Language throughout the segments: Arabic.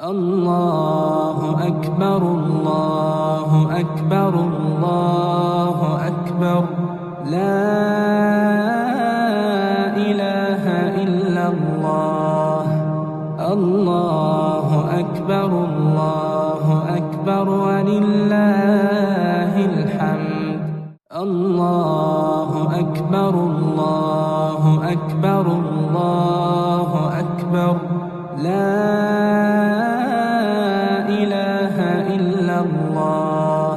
الله أكبر الله أكبر الله أكبر لا إله إلا الله الله أكبر الله أكبر ولله الحمد الله أكبر الله أكبر الله أكبر لا إله إلا الله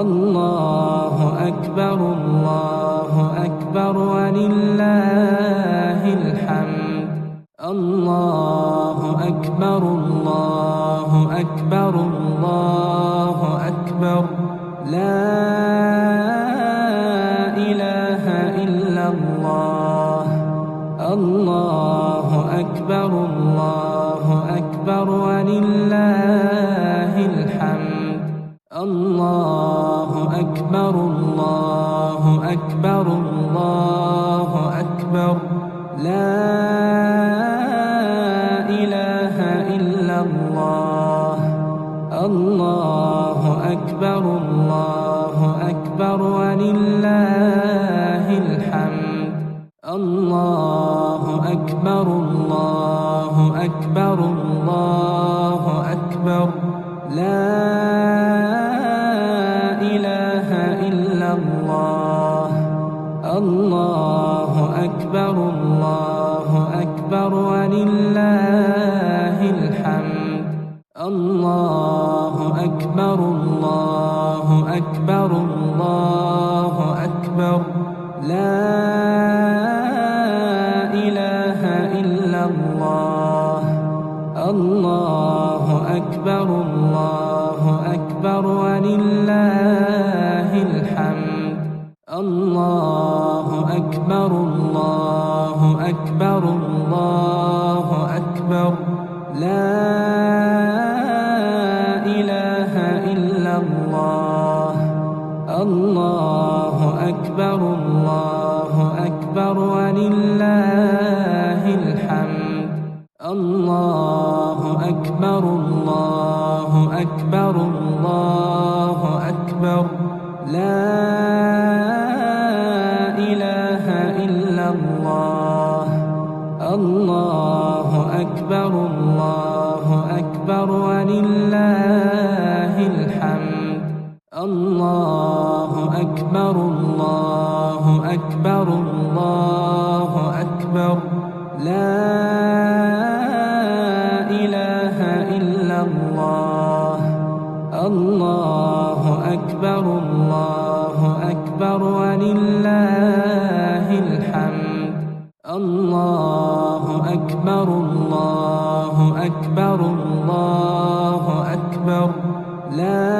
الله أكبر الله أكبر ولله الحمد الله أكبر الله أكبر الله أكبر لا إله إلا الله الله أكبر الله أكبر ولله الحمد الله أكبر الله أكبر الله أكبر لا إله إلا الله الله أكبر الله أكبر ولله الحمد الله أكبر الله أكبر الله أكبر لا إله إلا الله الله أكبر الله أكبر ولله الحمد الله أكبر الله أكبر الله أكبر لا إله إلا الله الله أكبر الله أكبر ولله الحمد الله أكبر الله أكبر الله أكبر لا إله إلا الله الله أكبر الله أكبر ولله الحمد الله أكبر الله أكبر الله أكبر لا إله إلا الله الله أكبر الله أكبر ولله الحمد الله أكبر الله أكبر الله أكبر لا إله إلا الله الله أكبر الله أكبر ولله الحمد الله أكبر الله أكبر الله أكبر لا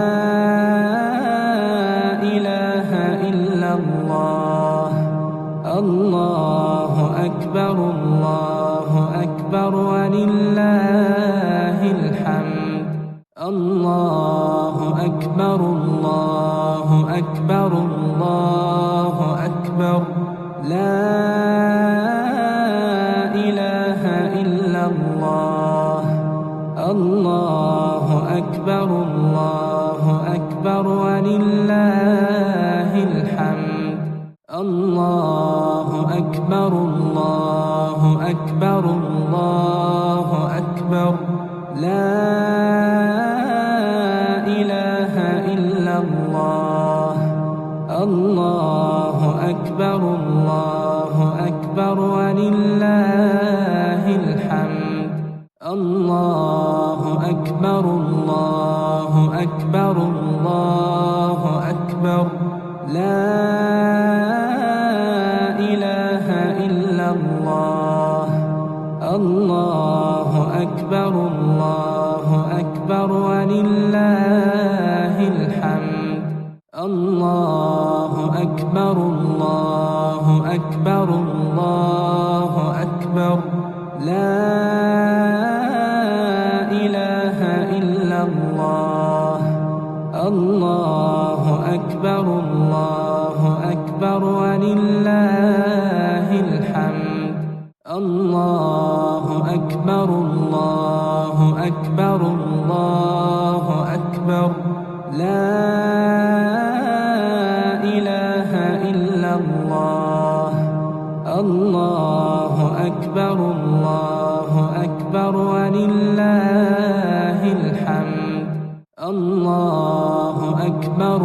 إله إلا الله الله أكبر الله أكبر ولله الحمد الله أكبر الله أكبر الله أكبر لا إله إلا الله الله أكبر الله أكبر ولله الحمد الله أكبر الله أكبر الله أكبر لا إله إلا الله الله أكبر الله أكبر ولله الحمد الله أكبر الله أكبر الله أكبر لا إله إلا الله الله أكبر الله أكبر ولله الحمد الله أكبر الله أكبر الله أكبر لا إله إلا الله الله أكبر الله أكبر ولله الحمد الله أكبر الله أكبر أكبر الله أكبر لا إله إلا الله الله أكبر ولله الحمد الله أكبر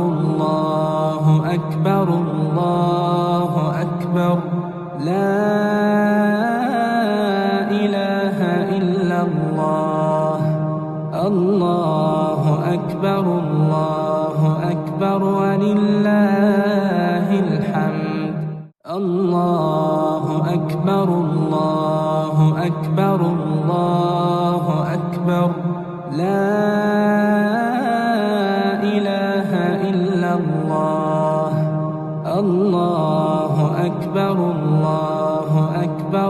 لا إله إلا الله الله أكبر ولله الحمد الله أكبر لا إله إلا الله الله أكبر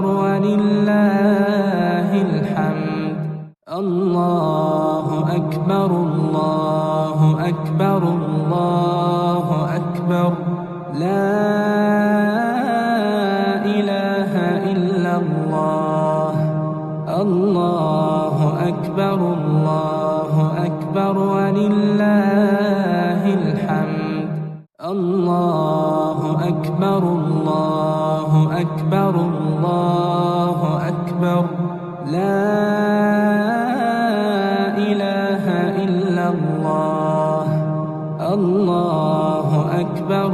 ولله الحمد الله أكبر لا إله إلا الله الله أكبر ولله الحمد الله أكبر لا إله إلا الله الله أكبر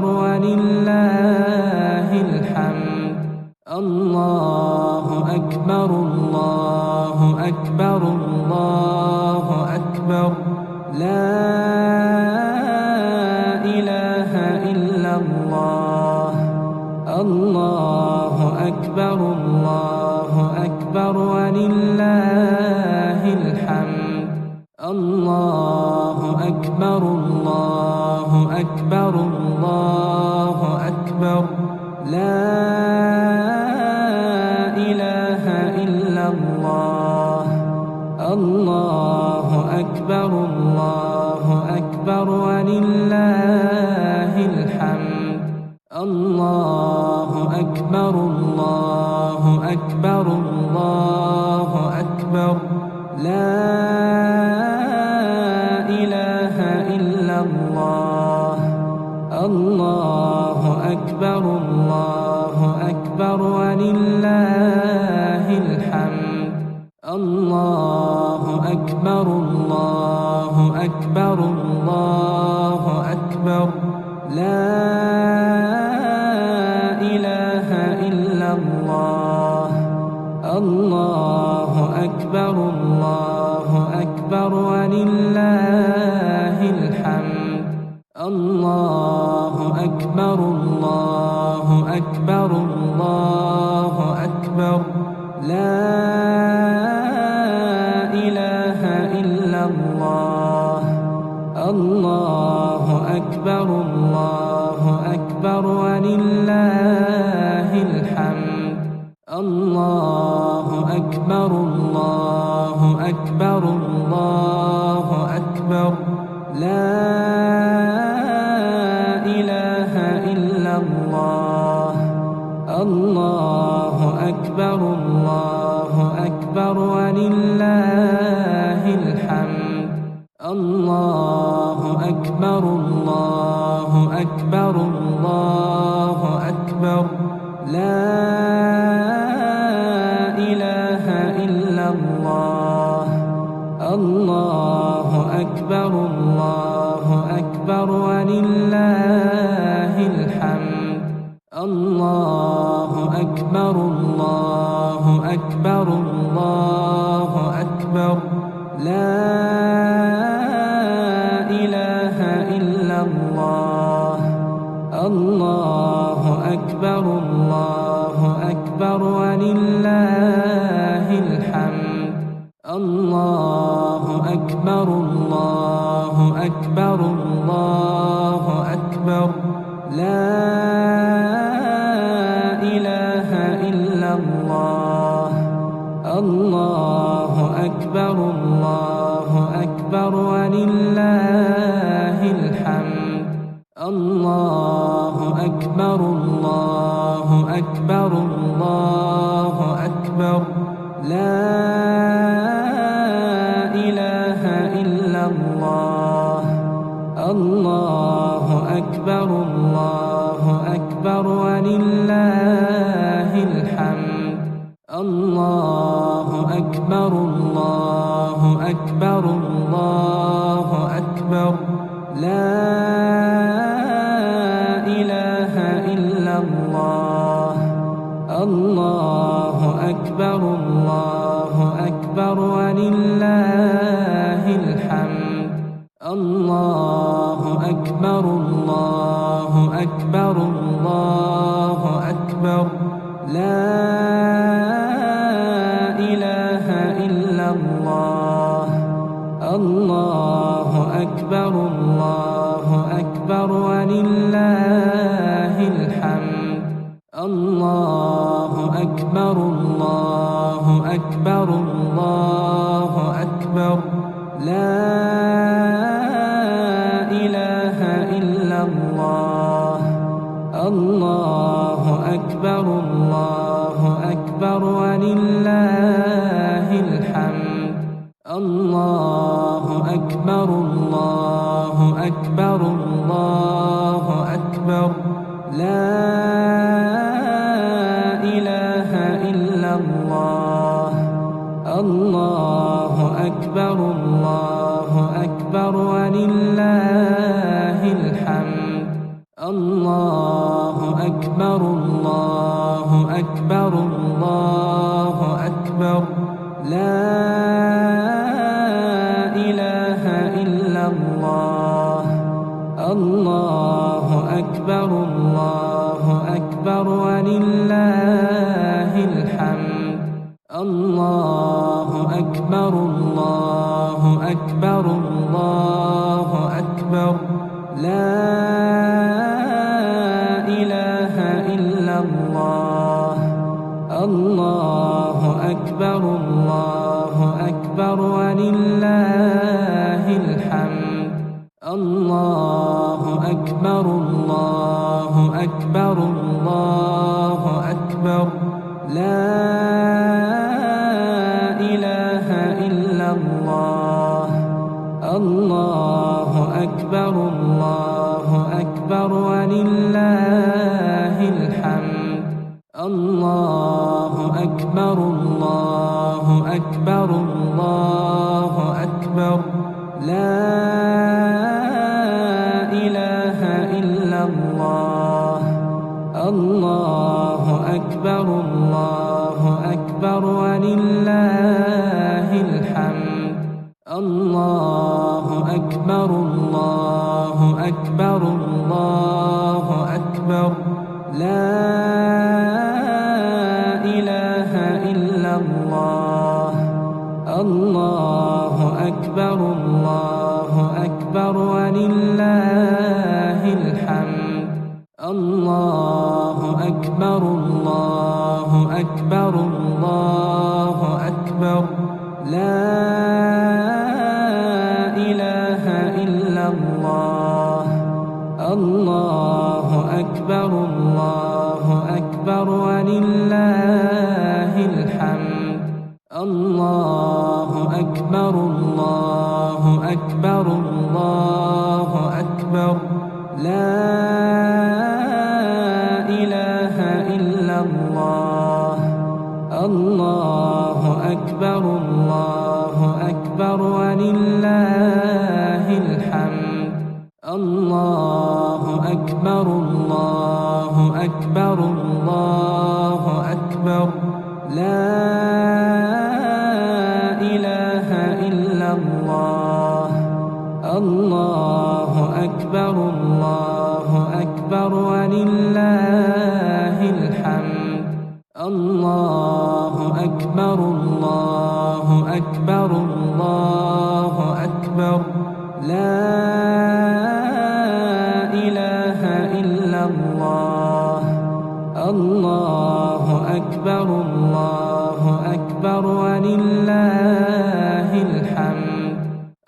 ولله الحمد الله أكبر لا إله إلا الله الله أكبر ولله الحمد الله أكبر لا إله إلا الله الله أكبر ولله الحمد الله أكبر لا إله إلا الله الله أكبر ولله الحمد الله أكبر لا إله إلا الله الله أكبر ولله الحمد الله أكبر لا إله إلا الله الله أكبر ولله الحمد الله أكبر لا إله إلا الله الله أكبر ولله الحمد الله أكبر لا إله إلا الله الله أكبر ولله الحمد الله أكبر لا إله إلا الله الله أكبر ولله الحمد الله أكبر لا إله إلا الله الله أكبر ولله الحمد الله أكبر لا أكبر الله أكبر الله أكبر لا إله إلا الله الله أكبر الله أكبر ولله الحمد الله أكبر الله أكبر الله أكبر لا إله إلا الله الله أكبر الله أكبر ولله الحمد الله أكبر الله أكبر الله أكبر لا إله إلا الله الله أكبر الله أكبر ولله الحمد الله أكبر الله أكبر الله أكبر لا إله إلا الله الله أكبر الله أكبر ولله الحمد الله أكبر الله أكبر الله أكبر لا إله إلا الله الله أكبر الله أكبر ولله الحمد الله أكبر الله أكبر الله أكبر لا إله إلا الله الله أكبر الله أكبر ولله الحمد الله أكبر الله أكبر الله أكبر لا إله إلا الله الله أكبر الله أكبر ولله الحمد الله أكبر الله أكبر الله أكبر لا إله إلا الله الله أكبر الله أكبر ولله الحمد الله أكبر الله أكبر الله أكبر لا إله إلا الله الله أكبر الله أكبر ولله الحمد الله أكبر الله أكبر الله أكبر لا إله إلا الله الله أكبر الله أكبر ولله الحمد الله أكبر الله أكبر الله أكبر لا إله إلا الله الله أكبر الله أكبر ولله الحمد الله أكبر الله أكبر الله أكبر لا إله إلا الله الله أكبر الله أكبر ولله الحمد الله أكبر الله أكبر الله أكبر لا إله إلا الله الله أكبر الله أكبر ولله الحمد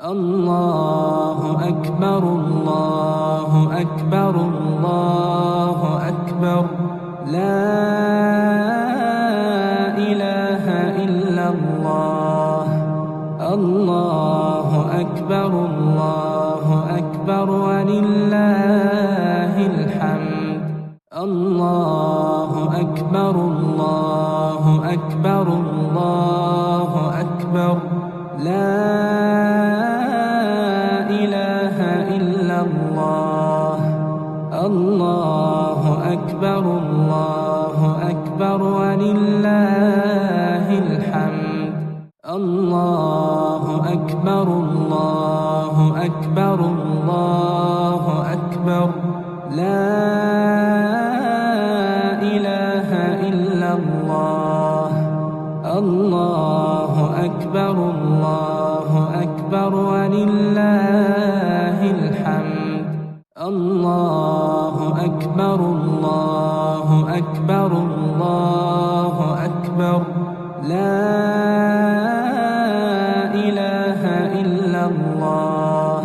الله أكبر الله أكبر الله أكبر لا إله إلا الله الله أكبر الله أكبر ولله الحمد الله أكبر الله أكبر الله أكبر الله أكبر الله أكبر الله أكبر لا إله إلا الله الله أكبر الله أكبر ولله الحمد الله أكبر الله أكبر الله أكبر لا إله إلا الله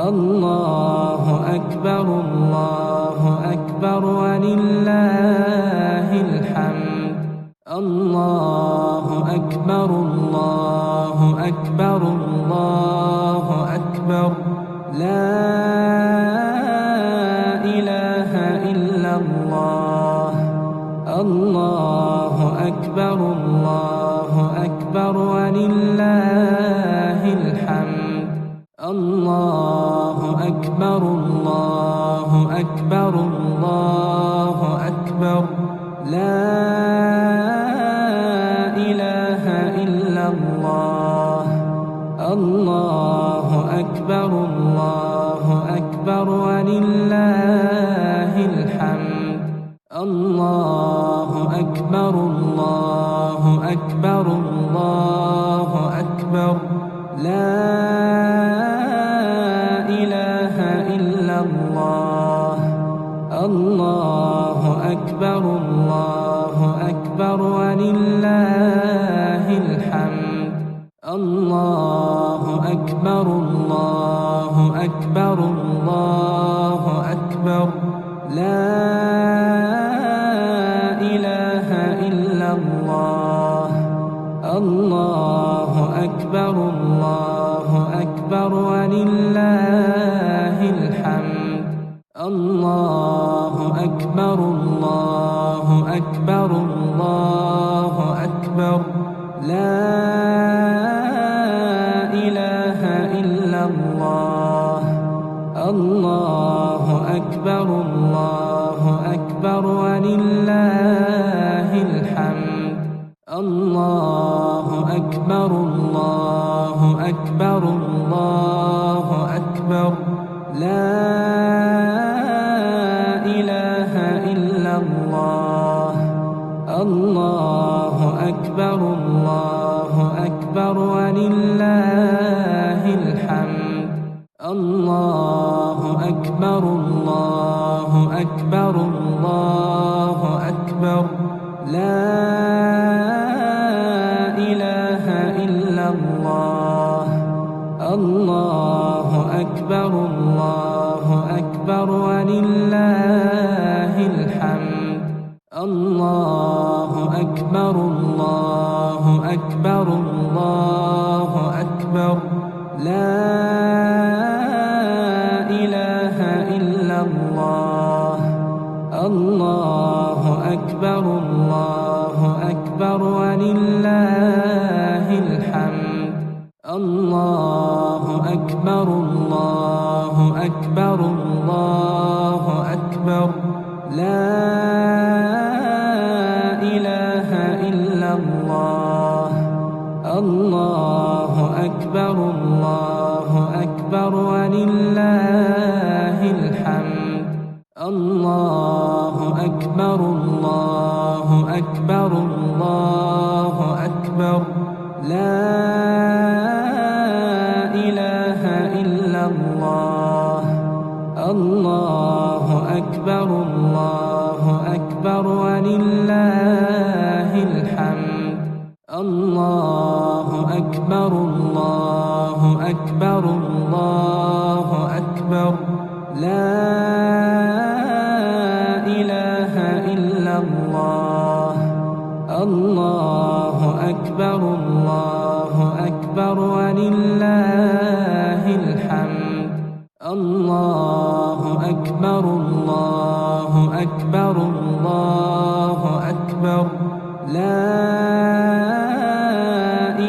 الله أكبر الله أكبر ولله الحمد الله أكبر الله أكبر الله أكبر لا إله إلا الله الله أكبر الله أكبر ولله الحمد الله أكبر الله أكبر الله أكبر لا إله إلا الله الله أكبر الله أكبر ولله الحمد الله أكبر الله أكبر الله أكبر لا إله إلا الله الله أكبر الله أكبر ولله الحمد الله أكبر الله أكبر الله أكبر لا إله إلا الله الله أكبر الله أكبر ولله الحمد الله أكبر الله أكبر الله أكبر لا إله إلا الله الله أكبر الله أكبر ولله الحمد الله أكبر الله أكبر الله أكبر لا إله إلا الله الله أكبر الله أكبر ولله الحمد الله أكبر الله أكبر الله أكبر لا إله إلا الله الله أكبر الله أكبر ولله الحمد الله أكبر الله أكبر الله أكبر لا إله إلا الله الله أكبر الله أكبر ولله الحمد الله أكبر الله أكبر الله أكبر لا إله إلا الله الله أكبر الله أكبر ولله الحمد الله أكبر الله أكبر الله أكبر لا إله إلا الله الله أكبر الله أكبر ولله الحمد الله أكبر الله أكبر الله أكبر لا إله إلا الله الله أكبر الله أكبر ولله الحمد الله أكبر الله أكبر الله أكبر لا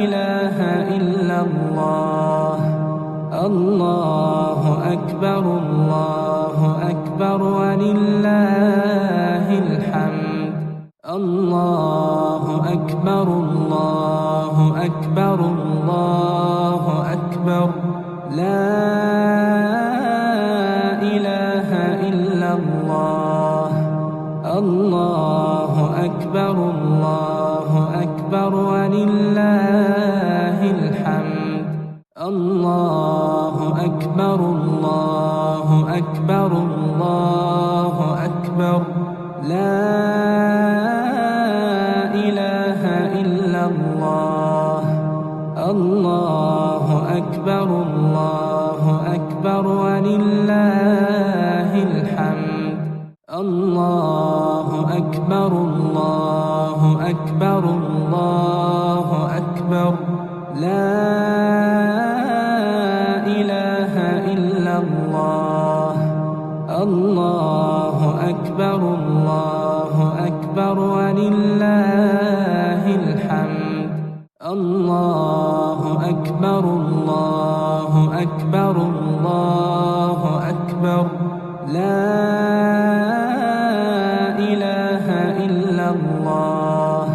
إله إلا الله الله أكبر الله أكبر ولله الحمد الله أكبر الله أكبر أكبر الله أكبر لا إله إلا الله الله أكبر ولله الحمد الله أكبر لا إله إلا الله الله أكبر ولله الحمد الله أكبر لا إله إلا الله الله أكبر ولله الحمد الله أكبر لا إله إلا الله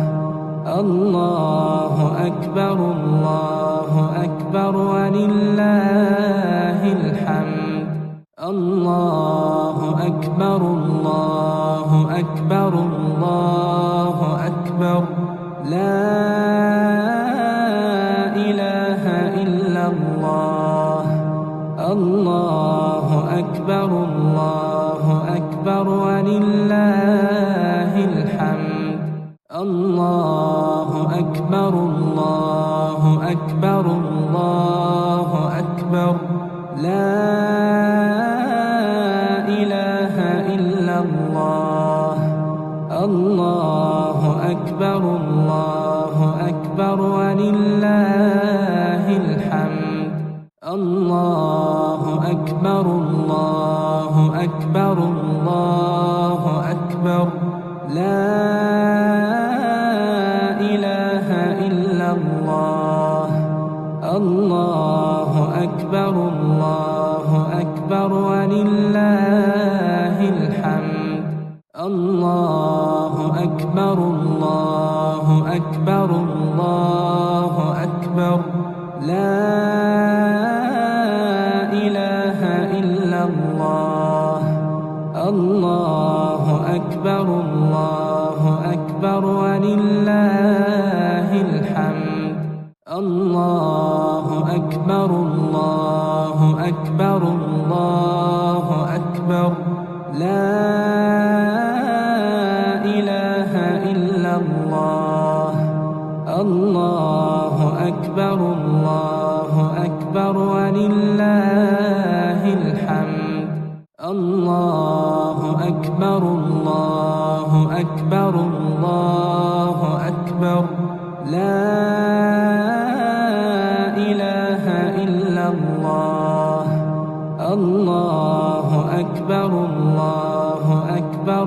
الله أكبر ولله الحمد الله أكبر لا إله إلا الله الله أكبر ولله الحمد الله أكبر لا إله إلا الله الله أكبر ولله الحمد الله أكبر لا إله إلا الله الله أكبر ولله الحمد الله أكبر لا إله إلا الله الله أكبر ولله الحمد الله أكبر لا إله إلا الله الله أكبر ولله الحمد الله أكبر لا إله إلا الله الله أكبر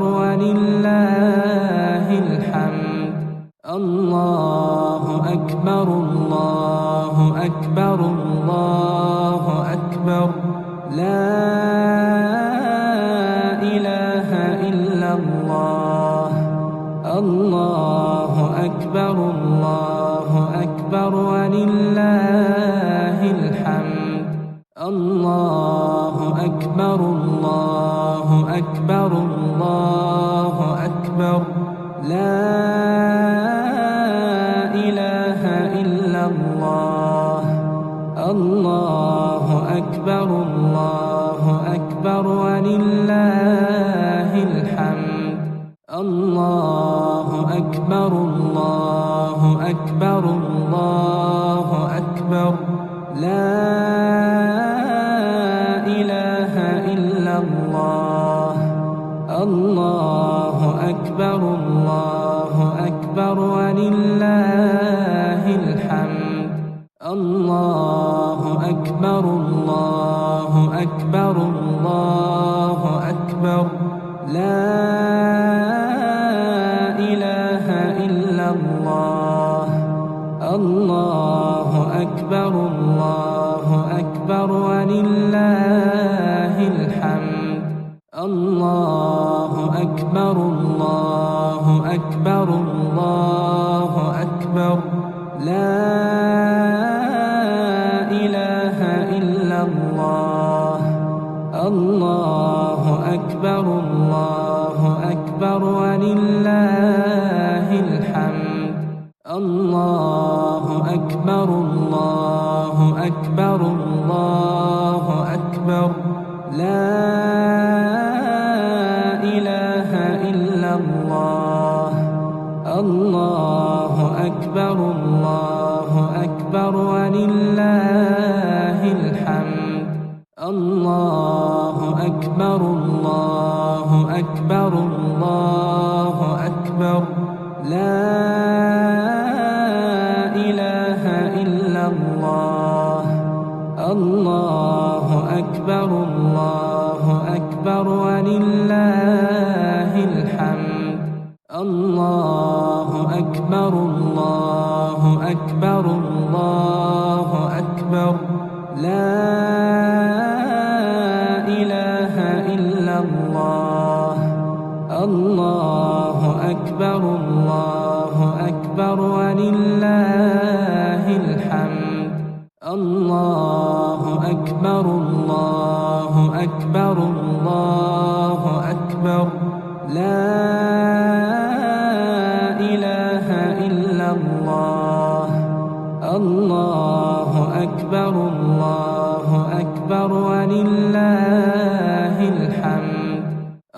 ولله الحمد الله أكبر لا إله إلا الله الله أكبر ولله الحمد الله أكبر لا إله إلا الله الله أكبر ولله الحمد الله أكبر لا إله إلا الله الله أكبر ولله الحمد الله أكبر لا إله إلا الله الله أكبر ولله الحمد الله أكبر لا الله أكبر الله أكبر لا إله إلا الله الله أكبر الله أكبر ولله الحمد الله أكبر الله أكبر الله أكبر لا إله إلا الله الله أكبر الله أكبر ولله الحمد الله أكبر الله أكبر الله أكبر لا إله إلا الله الله أكبر الله أكبر ولله الحمد الله أكبر الله أكبر الله أكبر لا إله إلا الله الله أكبر الله أكبر ولله الحمد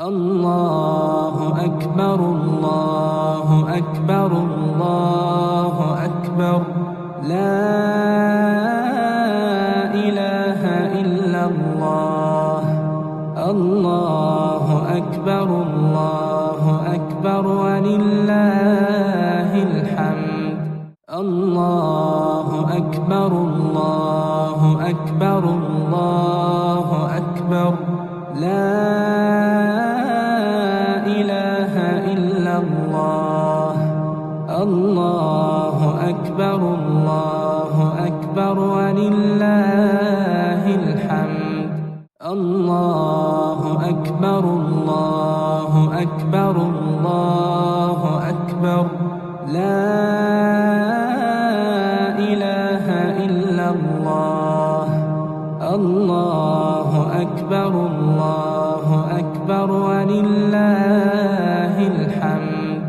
الله أكبر الله أكبر الله أكبر لا إله إلا الله الله أكبر الله أكبر ولله الحمد الله أكبر الله أكبر الله أكبر لا إله إلا الله الله أكبر الله أكبر ولله الحمد الله أكبر الله أكبر الله أكبر لا إله إلا الله الله أكبر الله أكبر ولله الحمد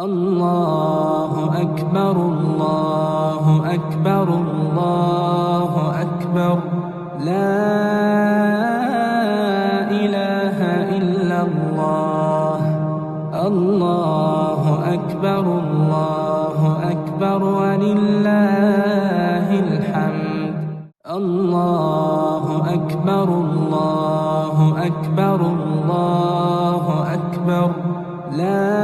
الله أكبر الله أكبر الله أكبر لا إله إلا الله الله أكبر الله أكبر ولله الحمد الله أكبر الله أكبر الله أكبر لا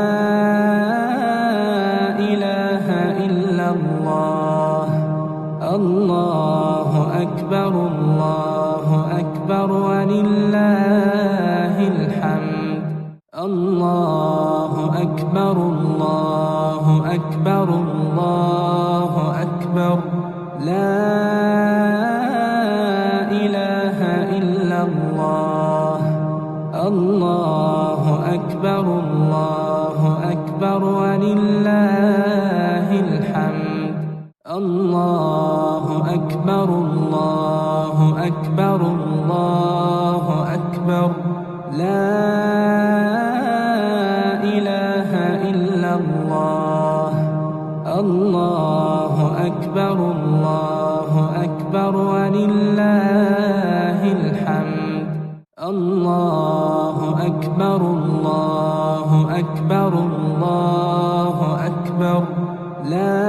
إله إلا الله الله أكبر الله أكبر ولله الحمد الله أكبر الله أكبر الله أكبر لا إله إلا الله الله أكبر الله أكبر ولله الحمد الله أكبر الله أكبر الله أكبر لا إله إلا الله الله أكبر الله أكبر ولله الحمد الله أكبر الله أكبر الله أكبر لا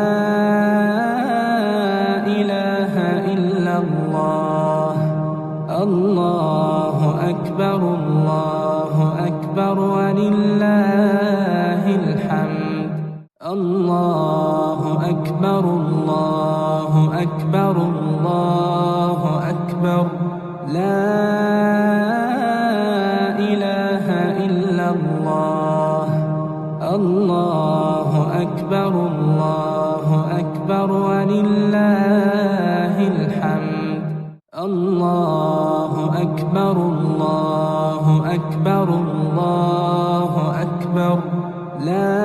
إله إلا الله الله أكبر الله أكبر ولله الحمد الله أكبر الله أكبر الله أكبر لا إله إلا الله الله أكبر الله أكبر ولله الحمد الله أكبر الله أكبر الله أكبر لا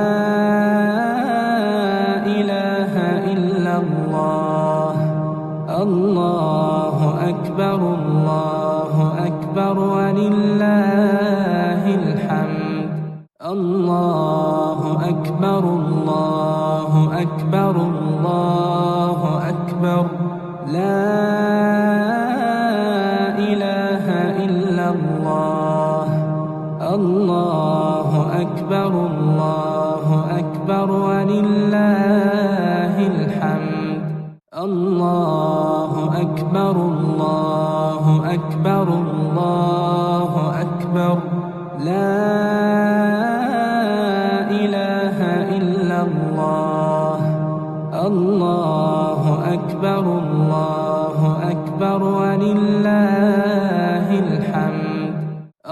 إله إلا الله الله أكبر الله أكبر ولله الحمد الله أكبر الله أكبر الله أكبر لا إله إلا الله. الله أكبر الله أكبر ولله الحمد. الله أكبر الله أكبر الله أكبر. لا إله إلا الله. الله أكبر الله أكبر ولله الحمد.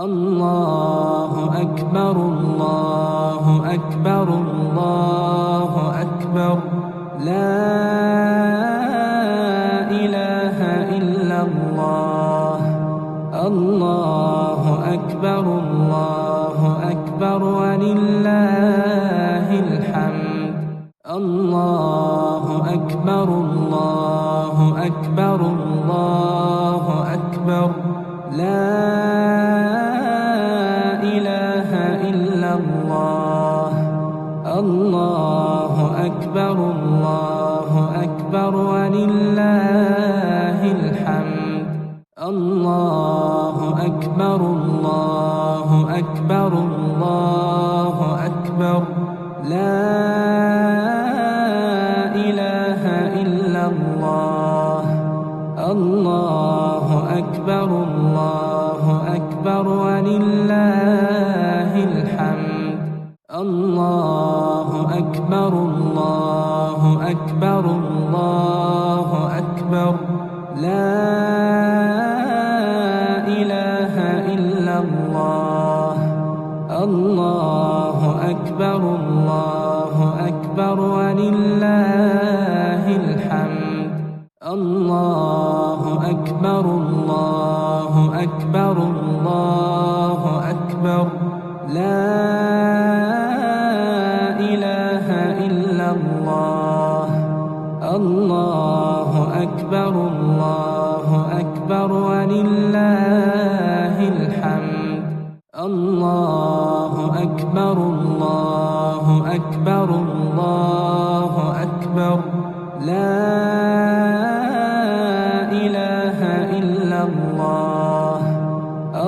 الله أكبر الله أكبر الله أكبر. لا إله إلا الله. الله أكبر الله أكبر ولله الحمد. الله أكبر الله أكبر الله أكبر. لا إله إلا الله. الله أكبر الله أكبر ولله الحمد. الله أكبر الله أكبر الله أكبر. لا إله إلا الله. الله أكبر الله أكبر ولله الحمد. الله أكبر الله أكبر الله أكبر. لا إله إلا الله. الله أكبر الله أكبر ولله الحمد. الله أكبر الله أكبر الله أكبر. لا إله إلا الله. الله أكبر الله أكبر ولله الحمد. الله أكبر الله أكبر الله أكبر. لا إله إلا الله.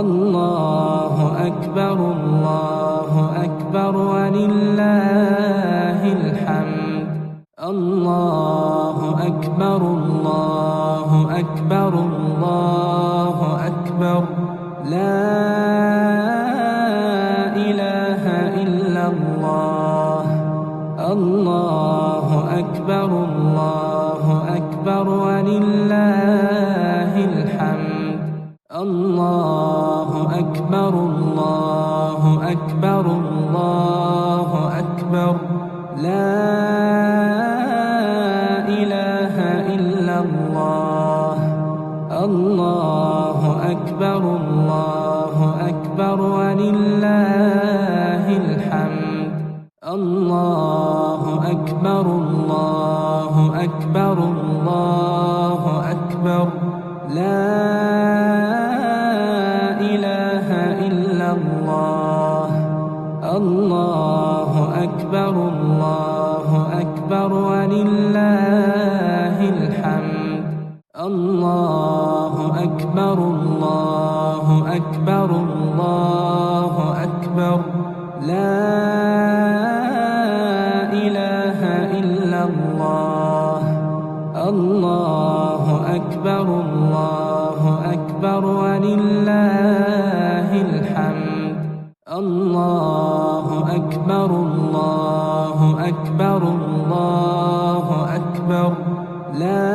الله أكبر الله أكبر ولله الحمد. الله أكبر الله أكبر الله أكبر. لا إله إلا الله. الله أكبر الله أكبر ولله الحمد. الله أكبر الله أكبر الله أكبر. لا إله إلا الله. الله أكبر الله أكبر ولله الحمد. الله أكبر الله أكبر الله أكبر. لا إله إلا الله. الله أكبر الله أكبر ولله الحمد. الله أكبر الله أكبر الله أكبر. لا إله إلا الله. الله أكبر الله أكبر ولله الحمد. الله أكبر الله أكبر الله أكبر. لا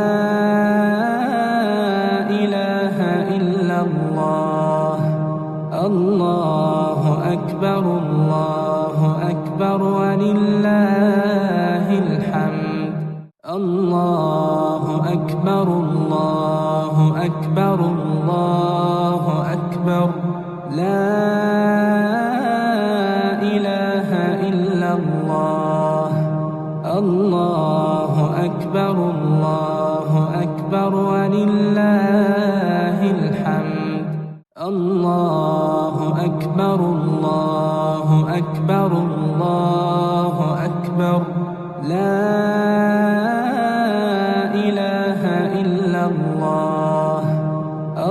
إله إلا الله. الله أكبر الله أكبر ولله الحمد. الله أكبر الله أكبر الله أكبر. لا إله إلا الله. الله أكبر الله أكبر ولله الحمد. الله أكبر الله أكبر الله أكبر. لا إله إلا إلا الله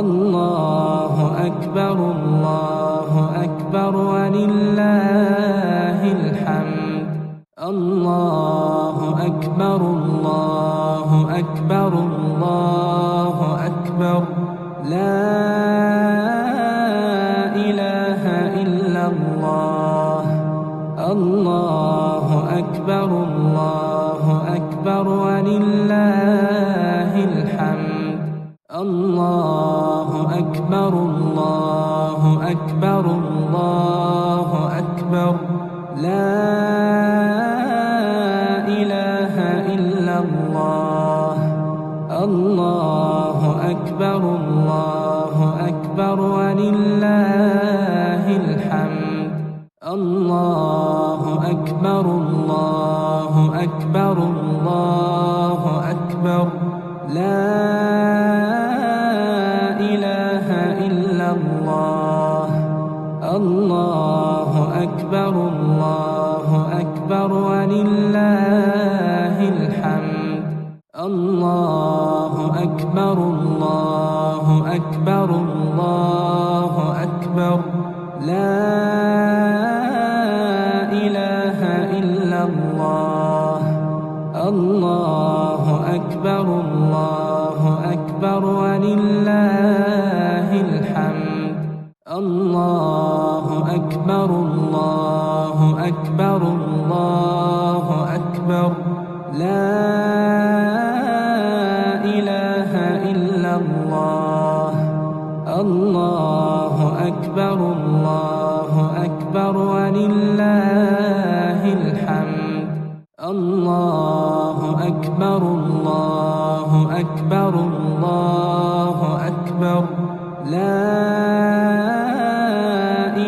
الله أكبر الله أكبر ولله الحمد الله أكبر الله أكبر الله أكبر لا إله إلا الله الله أكبر الله أكبر ولله الحمد الله أكبر الله أكبر الله أكبر لا إله إلا الله الله أكبر الله أكبر ولله الحمد الله أكبر الله أكبر الله أكبر لا إله إلا الله الله أكبر الله أكبر ولله الحمد الله أكبر الله أكبر الله أكبر لا إله إلا الله الله أكبر الله أكبر ولله الحمد الله أكبر الله أكبر الله أكبر لا إله إلا الله الله أكبر الله أكبر ولله الحمد الله أكبر الله أكبر الله أكبر لا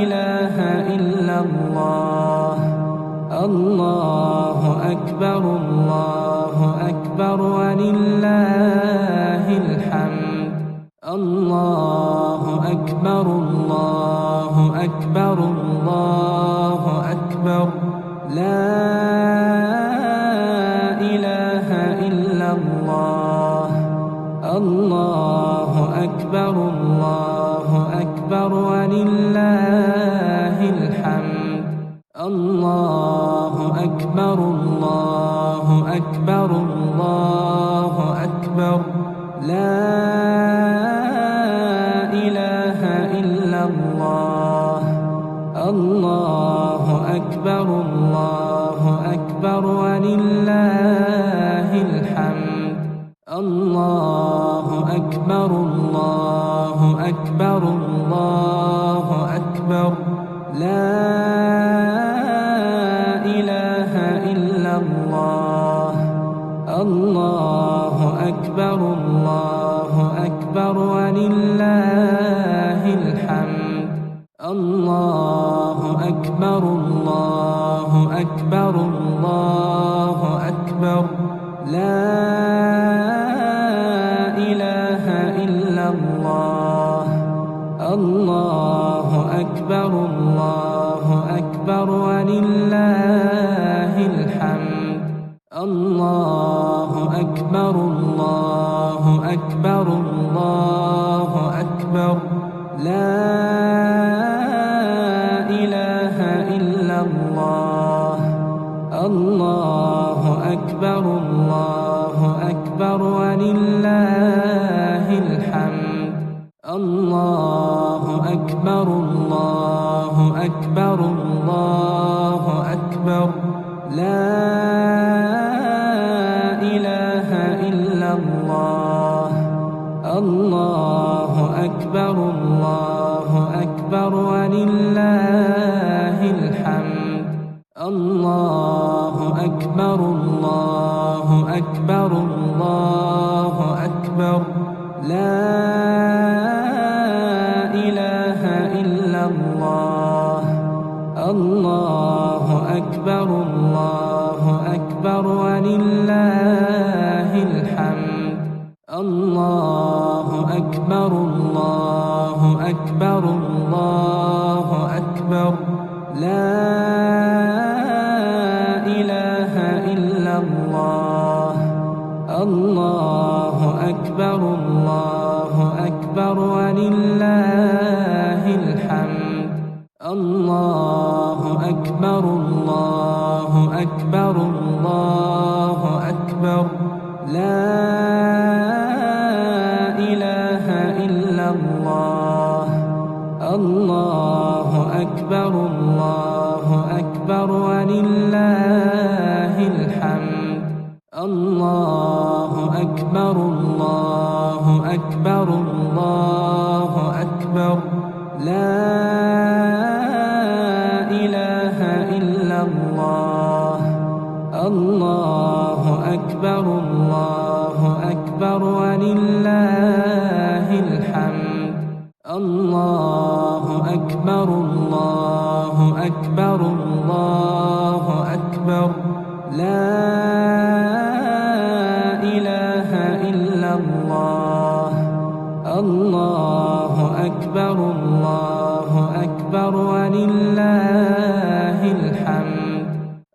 إله إلا الله الله أكبر الله أكبر ولله الحمد الله أكبر الله أكبر الله أكبر لا إله إلا الله الله أكبر الله أكبر ولله الحمد الله أكبر الله أكبر الله أكبر لا إله إلا الله الله أكبر الله أكبر ولله الحمد الله أكبر الله أكبر الله أكبر لا إله إلا الله الله أكبر الله أكبر ولله الحمد الله أكبر الله أكبر الله أكبر لا إله إلا الله الله أكبر الله أكبر ولله الحمد الله أكبر الله أكبر الله أكبر لا إله إلا الله الله أكبر الله أكبر ولله الحمد الله أكبر الله أكبر الله أكبر لا إله إلا الله الله أكبر الله أكبر ولله الحمد الله أكبر الله أكبر الله أكبر لا إله إلا الله الله أكبر الله أكبر ولله الحمد الله أكبر الله أكبر الله أكبر لا إله إلا الله الله أكبر أكبر الله أكبر ولله الحمد الله أكبر الله أكبر الله أكبر لا إله إلا الله الله أكبر الله أكبر ولله الحمد الله أكبر الله أكبر الله أكبر لا إله إلا الله الله أكبر الله أكبر ولله الحمد الله أكبر الله أكبر الله أكبر لا إله إلا الله الله أكبر الله أكبر ولله الحمد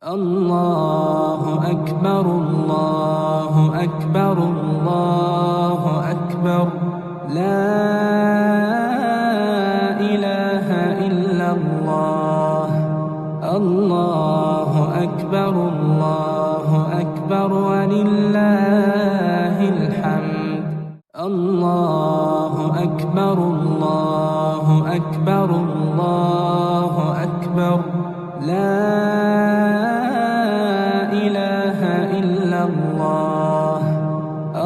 الله أكبر الله أكبر الله أكبر لا إله إلا الله الله أكبر الله أكبر ولله الحمد الله أكبر الله أكبر الله أكبر لا إله إلا الله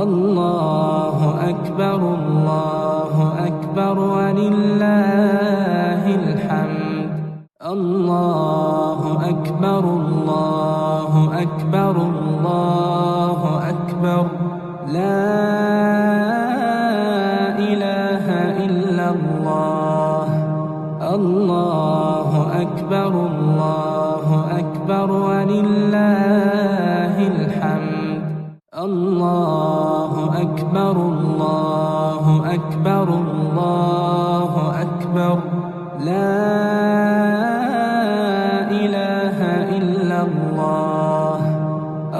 الله أكبر الله أكبر ولله الحمد الله أكبر الله أكبر الله أكبر لا إله إلا الله الله أكبر الله أكبر ولله الحمد الله أكبر الله أكبر الله أكبر لا إله إلا الله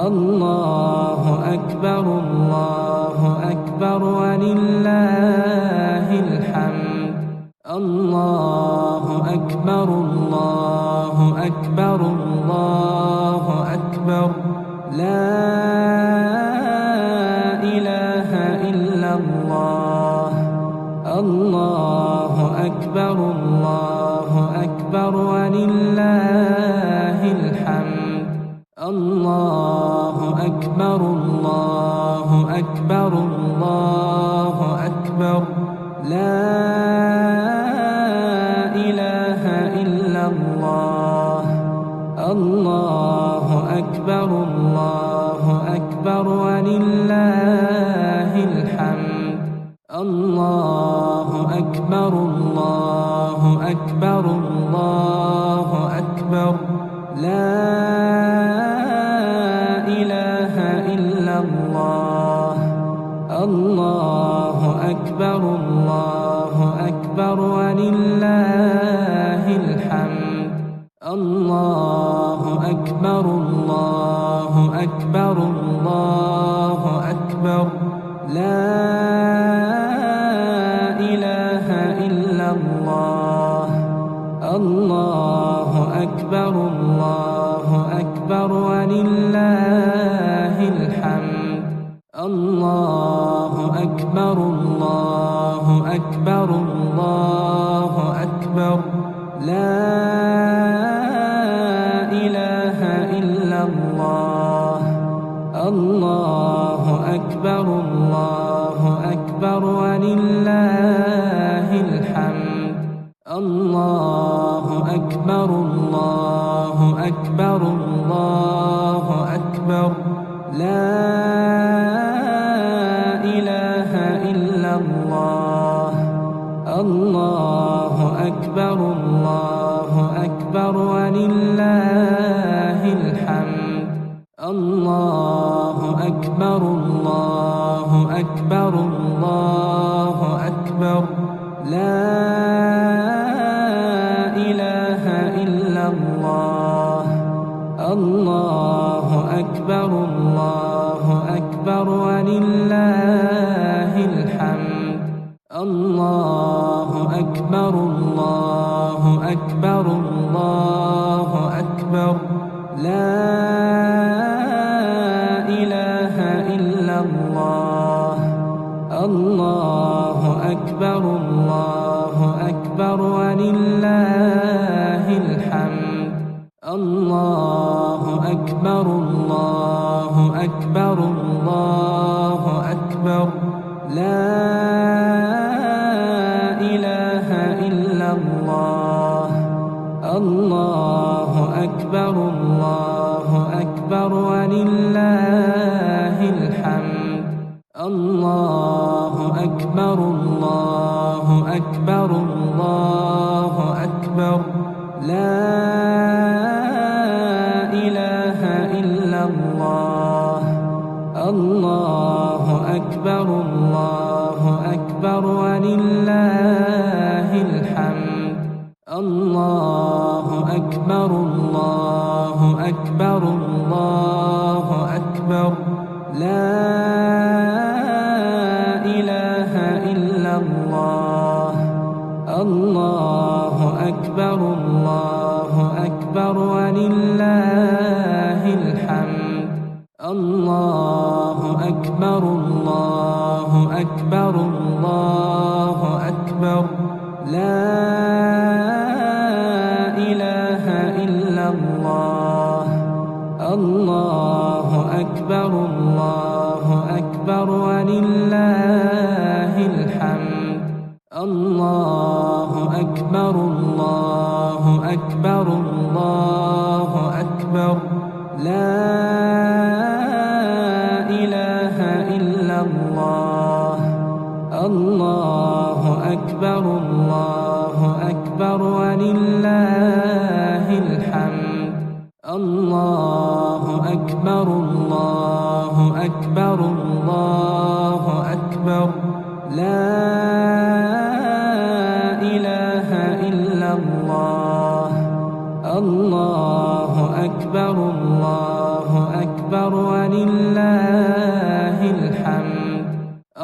الله أكبر الله أكبر ولله الحمد الله أكبر الله أكبر الله أكبر لا إله إلا الله الله أكبر الله أكبر ولله الحمد الله أكبر الله أكبر الله أكبر لا إله إلا الله الله أكبر الله أكبر ولله الحمد الله أكبر الله أكبر الله أكبر لا إله إلا الله الله أكبر الله أكبر ولله الحمد الله أكبر الله أكبر الله أكبر لا إله إلا الله الله أكبر الله أكبر ولله الحمد الله أكبر الله أكبر الله أكبر لا إله إلا الله الله أكبر الله أكبر ولله الحمد الله أكبر الله أكبر الله أكبر لا إله إلا الله الله أكبر الله أكبر ولله الحمد الله أكبر الله أكبر الله أكبر لا إله إلا الله الله أكبر الله أكبر ولله الله أكبر الله أكبر ولله الحمد الله أكبر الله أكبر الله أكبر لا إله إلا الله الله أكبر الله أكبر ولله الحمد الله أكبر الله أكبر الله أكبر لا إله إلا الله الله أكبر الله أكبر ولله الحمد الله أكبر الله أكبر الله أكبر لا إله إلا الله الله أكبر الله أكبر ولله الحمد الله أكبر الله أكبر الله أكبر لا إله إلا الله الله أكبر الله أكبر ولله الحمد الله أكبر الله أكبر الله أكبر لا إله إلا الله الله أكبر الله أكبر ولله الحمد الله أكبر الله أكبر الله أكبر لا إله إلا الله الله أكبر الله أكبر ولله الحمد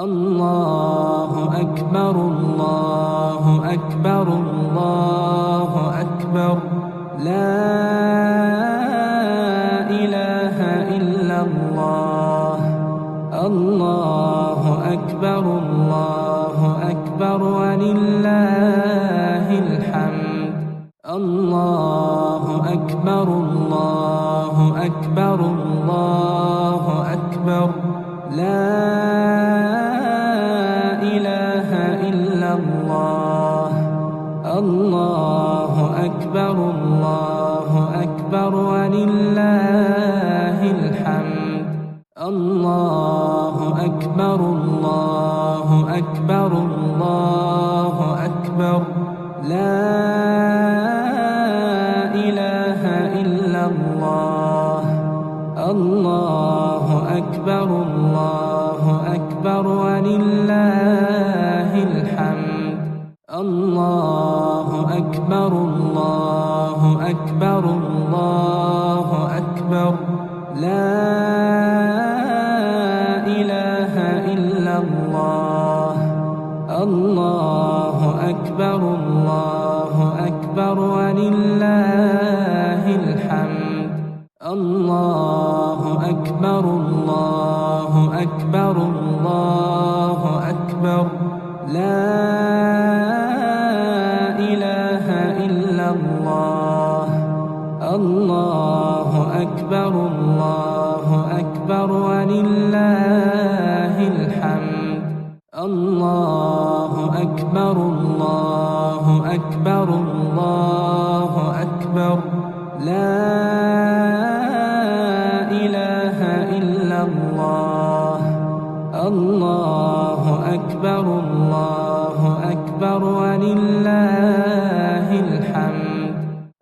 الله أكبر الله أكبر الله أكبر لا إله إلا الله الله أكبر الله أكبر ولله الحمد الله أكبر الله أكبر الله أكبر لا إله إلا الله الله أكبر الله أكبر ولله الحمد الله أكبر الله أكبر الله أكبر لا إله إلا الله الله أكبر الله أكبر ولله الحمد الله أكبر الله أكبر الله أكبر لا إله إلا الله الله أكبر الله أكبر ولله الحمد الله أكبر الله أكبر الله أكبر لا إله إلا الله الله أكبر الله أكبر ولله الحمد الله أكبر الله أكبر الله أكبر لا إله إلا الله الله أكبر الله أكبر ولله الحمد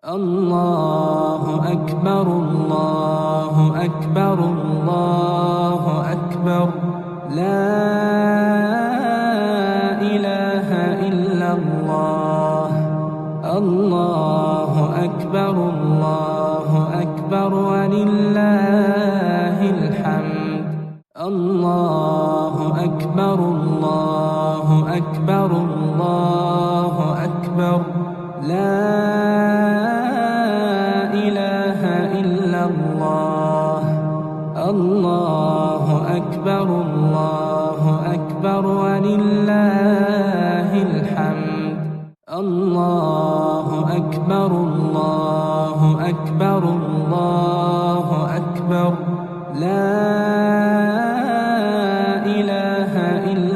الله أكبر الله أكبر الله أكبر لا إله إلا الله الله أكبر الله أكبر ولله الحمد الله أكبر الله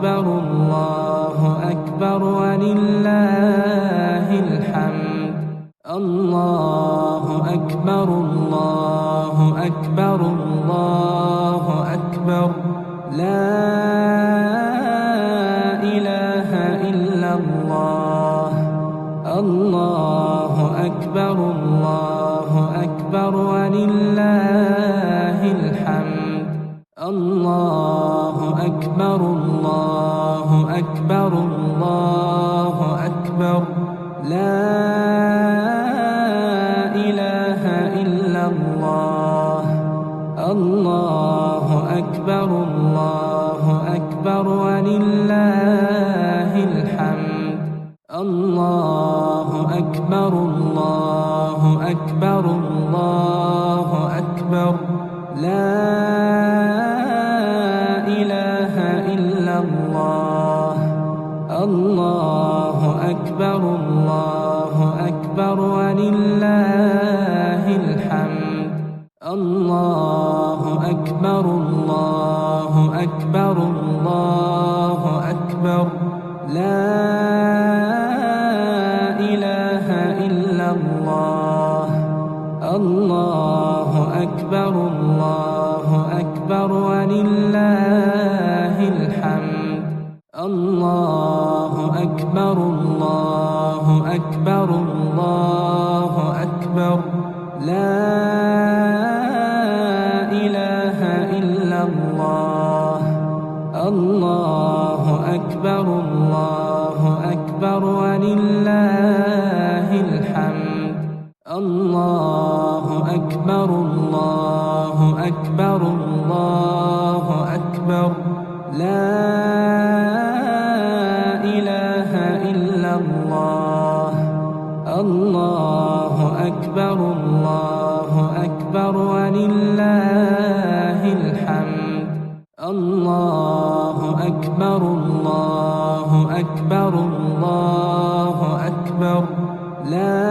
أكبر الله أكبر ولله الحمد الله أكبر الله أكبر الله أكبر لا إله إلا الله الله أكبر الله أكبر ولله الحمد الله أكبر الله أكبر الله أكبر لا إله إلا الله الله أكبر الله أكبر ولله الحمد الله أكبر الله أكبر الله أكبر لا إله إلا الله الله أكبر الله أكبر ولله الحمد الله أكبر الله أكبر الله أكبر لا إله إلا الله الله أكبر الله أكبر ولله الحمد الله أكبر الله أكبر الله أكبر لا إله إلا الله الله أكبر الله أكبر ولله الحمد الله أكبر الله أكبر الله أكبر لا إله إلا الله الله أكبر الله أكبر ولله الحمد الله أكبر الله أكبر الله أكبر لا إله إلا الله أكبر ولله الحمد الله أكبر الله أكبر الله أكبر لا إله إلا الله الله أكبر أكبر الله أكبر ولله الحمد الله أكبر الله أكبر الله أكبر لا إله إلا الله الله أكبر الله أكبر ولله الحمد الله أكبر الله أكبر الله أكبر لا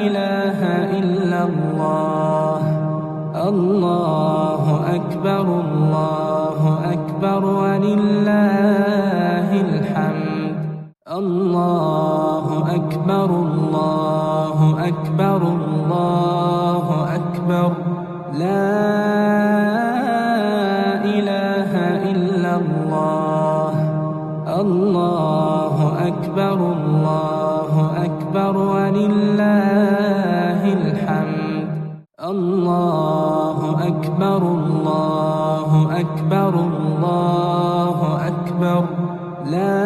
إله إلا الله الله أكبر الله أكبر ولله الحمد الله أكبر الله أكبر الله أكبر لا إله إلا الله الله أكبر الله أكبر ولله الحمد الله أكبر الله أكبر الله أكبر لا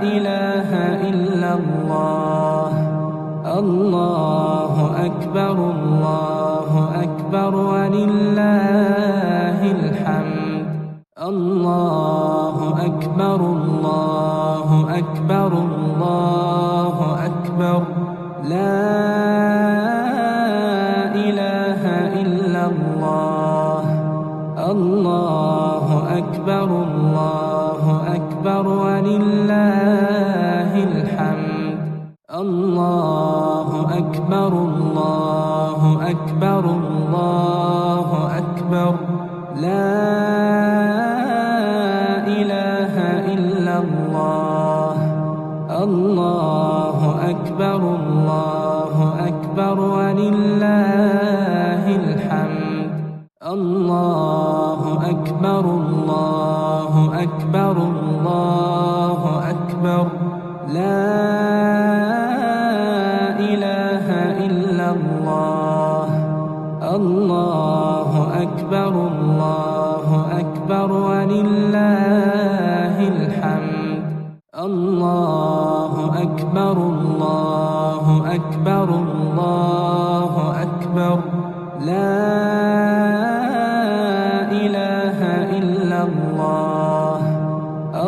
إله إلا الله الله أكبر الله أكبر ولله الحمد الله أكبر الله أكبر الله أكبر لا إله إلا الله الله أكبر الله أكبر ولله الحمد الله أكبر الله أكبر الله أكبر لا إله إلا الله الله أكبر الله أكبر ولله الحمد الله أكبر الله أكبر الله أكبر لا إله إلا الله الله أكبر الله أكبر ولله الحمد الله أكبر الله أكبر الله أكبر لا إله إلا الله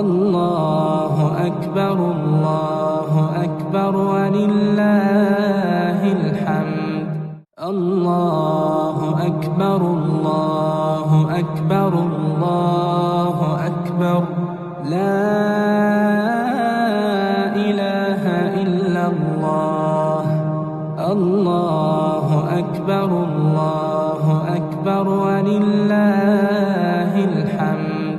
الله أكبر الله أكبر ولله الحمد الله أكبر الله أكبر الله أكبر لا إله إلا الله الله أكبر الله أكبر ولله الحمد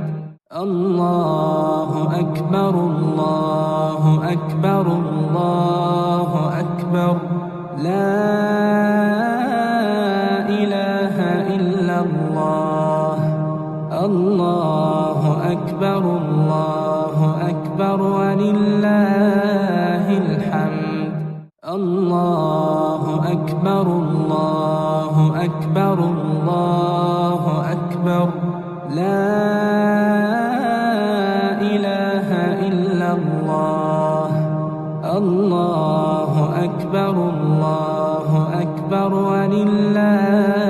الله أكبر الله أكبر الله أكبر لا إله إلا الله الله أكبر الله أكبر ولله الحمد الله أكبر الله أكبر الله أكبر لا إله إلا الله الله أكبر الله أكبر ولله